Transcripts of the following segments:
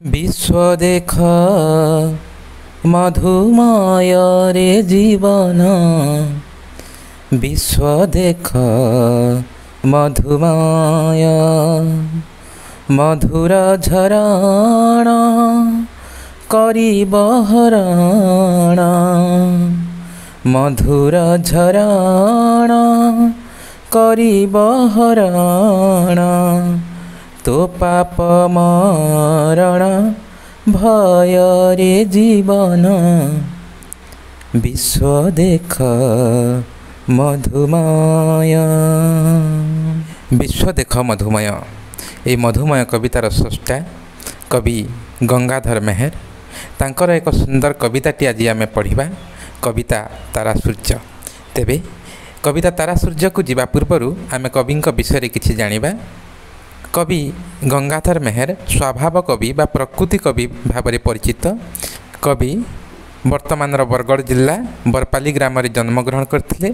विश्व देख मधुमय रे जीवन, विश्व देख मधुमय, मधुर झरण करिब हरण, मधुर झरण करिब हरण, तो पाप मरण भय रे जीवन, विश्व देख मधुमय। विश्व देख मधुमय, ये मधुमय कवितार स्रष्टा कवि गंगाधर मेहर। तांकर एक सुंदर कविताटी आज आम पढ़ा, कविता तारा सूर्य। तेबे कविता तारा सूर्य को जीवा पूर्वर आम कवि विषय किछि जानिबा। कवि गंगाधर मेहर स्वभाव कवि बा प्रकृति कवि भाव में परिचित। कवि वर्तमान बरगढ़ जिला बरपाली ग्राम जन्मग्रहण करथिले।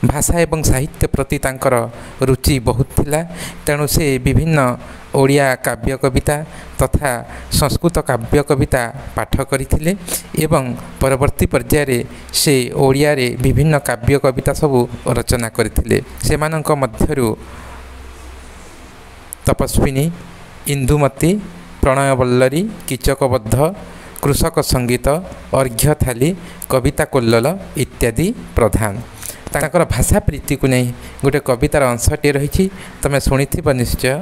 भाषा एवं साहित्य प्रति तांकर रुचि बहुत थिला, तेणु से विभिन्न ओडिया काव्य कविता तथा संस्कृत काव्य कविता पाठ करथिले एवं परवर्ती पर्याय से ओडिया रे विभिन्न काव्य कविता सबू रचना करथिले। सेमानंक मध्यरु तपस्विनी, इंदुमती, प्रणयवल्लरी, कीचकबद्ध, कृषक संगीत, अर्घ्य थाली, कविता कोल्लल इत्यादि प्रधान। तांकर भाषा प्रीति को नहीं गोटे कवितार अंशटे रही तमें शुणी निश्चय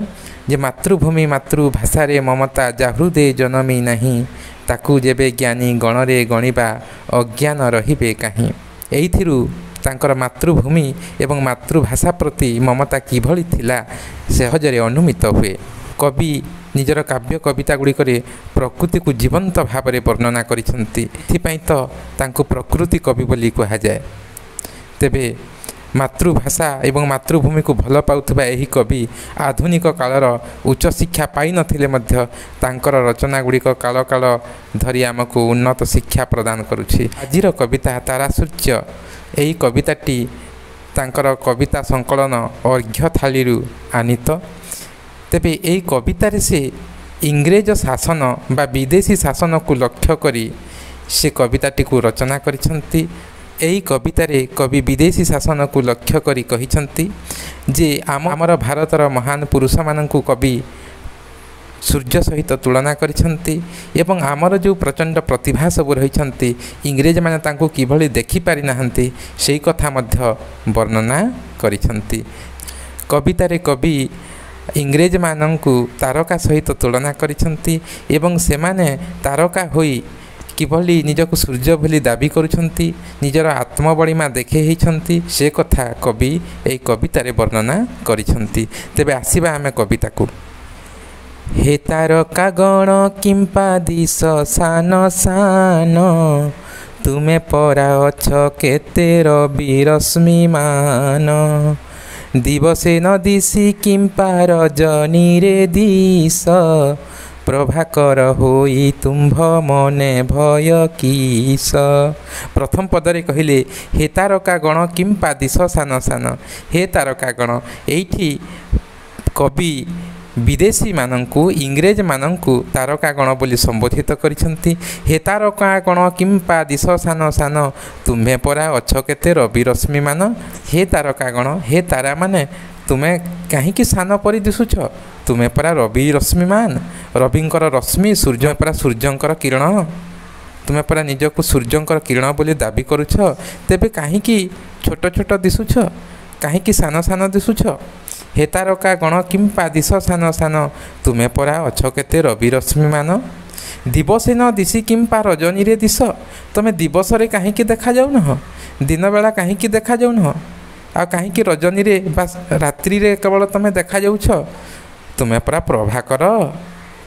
जे मातृभूमि मातृभाषा रे ममता जा हृदय जनमी नहीं, ताकू जेबे ज्ञानी गणरे गणिबा अज्ञान रहिबे काहीं। एइथिरु तांकर मातृभूमि एवं मातृभाषा प्रति ममता किभली थिला सहजरे अनुमित हुए। कवि निजर काव्य कविता गुड़िक प्रकृति को जीवंत भाव में वर्णना करिसेंती, एथिपाई तो तांको प्रकृति कवि बोली कहा जाए। तेबे मातृभाषा एवं मातृभूमि को भल पाउथबा एही कवि आधुनिक कालर उच्च शिक्षा पाई नथिले मध्य तांकर रचना गुड़िक काल काल धरी आमको उन्नत शिक्षा प्रदान करुछि। आजिर कविता तारा सूर्य, यही कविताटी तांकर कविता संकलन अर्घ्य थाली आनीत। तेबे यही कवितारे से इंग्रेज शासन बा विदेशी शासन को लक्ष्य करी से कविताटी को रचना करिसेंती। यही कवितारे कवि विदेशी शासन को लक्ष्य करी कहिसेंती जे आमर भारतर महान पुरुष माननकु कवि सूर्य सहित तुलना करिसेंती एवं आमर जो प्रचंड प्रतिभा सब रही इंग्रेज माने तांको किभली देखि पारि नाहंती सेही कथा मध्य वर्णना करिसेंती। कवितारे कवि इंग्रेज माननकु तारका सहित तुलना करिसेंती एवं सेमाने तारका होई किभली निजको सूर्य भली दाबी करुछंती, निजर आत्मबलिमा देखे हिछंती से कथा कवि एही कवितारे वर्णना करिसेंती। तेबे आसीबा आमे कविता को। हे तारका गण किंपा दिश सान सान, तुमे परा अछ केते रवि रश्मिमान, दिवसे न दिशि किंपा रजनी रे दिश, प्रभाकर होई तुम्भ मने भय किस। प्रथम पदरे कहले हे तारका गण किंपा दिश सान सान। हे तारका गण, एठी कवि विदेशी माननकु इंग्रेज माननकु तारका गण बोली संबोधित करिसेंती। हे तारका गण किंपा दिश सान सान, तुम्हे परा अछ केते रवि रश्मि मान। हे तारका गण, हे तारा माने तुमे कहीं सान परि दिशुछ, तुमे परा रवि रश्मिमान। रविंकर रश्मि सूर्य परा सूर्यंकर किरण, तुमे परा निजको सूर्यंकर किरण बोली दाबी करुछ। तेबे कहीं छोट छोट दिशुछ, कहीं सान सान दिशुछ। हे तारका गण किंपा दिश सान सान, तुमे परा अछ केते रवि रश्मिमान। दिवसे न दिशि किंपा रजनी रे दिश, तुमे दिवस रे कहीं देखा जाउन, दिन बेला कहीं देखा जाउन, आ कहीं रजनी रे बा रात्रि रे केवल तुमे देखा जाउछ। तुमे परा प्रभाकर,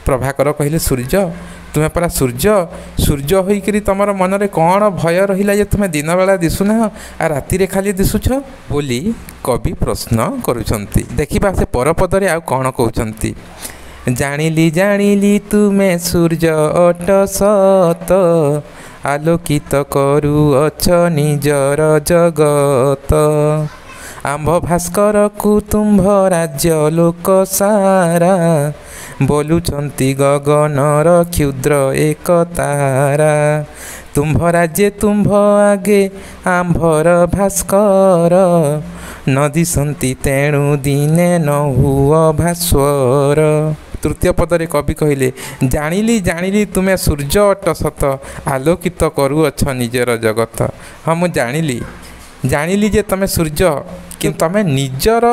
प्रभाकर कहले सूर्य, तुमे परा सूर्य, सूर्य होइकरी तमर मन रे कौन भय रहिला जे तुमे दिन बेला दिसुना आ राति रे खाली दिसुछ बोली कवि प्रश्न करुछंती। देखिबा से परपदरे आ कौन कहउछंती। जानिली जानिली तुमे सूर्य अट सत, आलोकित करुअछ निजर जगत, आंभ भास्कर कुतुंभ राज्य लोक सारा बोलुचंती गगनर क्षुद्र एक तारा। तुम्भ राज्ये तुम्भ आगे आंभर भास्कर, न दिशंती तेणु दिने न हुआ भास्वर। तृतीय पदरे कवि कहले, जानिली जानिली तुमे सूर्य अट सत, आलोकित करुअछ निजर जगत। हाँ मु जानिली जे तुमे सूर्य, कि तुमे निजर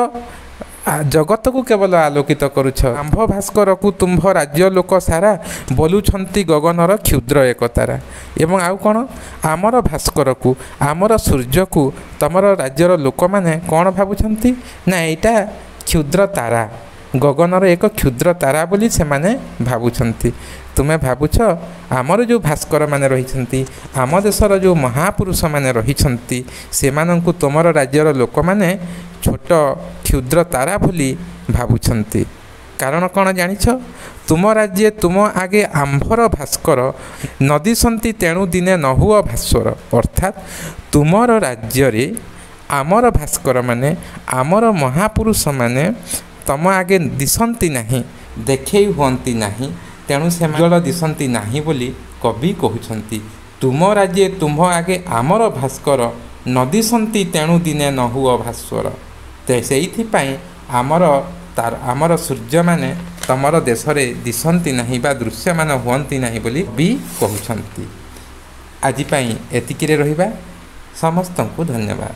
जगत को केवल आलोकित करुछ। आंभ भास्कर को तुम्भ राज्य लोक सारा, बोलुछंती गगनर क्षुद्र एक तारा। एवं आउ कौन, आमर भास्कर को आमर सूर्य को तमर राज्यर लोक मैंने कौन भावुंट ना यहाँ क्षुद्र तारा, गगनर एक क्षुद्र तारा बोली से माने भावुंट। तुम्हें भावुछ आमर जो भास्कर माने रही, आम देशर जो महापुरुष माने रही, से तुमर राज्यर लोक मैंने छोट क्षुद्र तारा बोली भावुंट। कारण कौन जानिछ, तुम राज्ये तुम आगे आंभर भास्कर, नदी सन्ति तेणु दिने न हुआ भास्वर। अर्थात तुमर राज्य आमर भास्कर माने आमर महापुरुष माने तम आगे दिशंती नहीं, देखे हुंती नहीं, तेणु से जल दिशंती नहीं बोली कवि कहउछंती। तुम राज्ये तुम आगे आमर भास्कर, न दिशंती तेणु दिने न हुआ भास्वर। तो से आमर सूर्य माने तमर देश में दिशंती नहीं बा दृश्यमान हुंती नहीं बोली भी कहउछंती। आज एतिकिरे रहिबा। समस्त को धन्यवाद।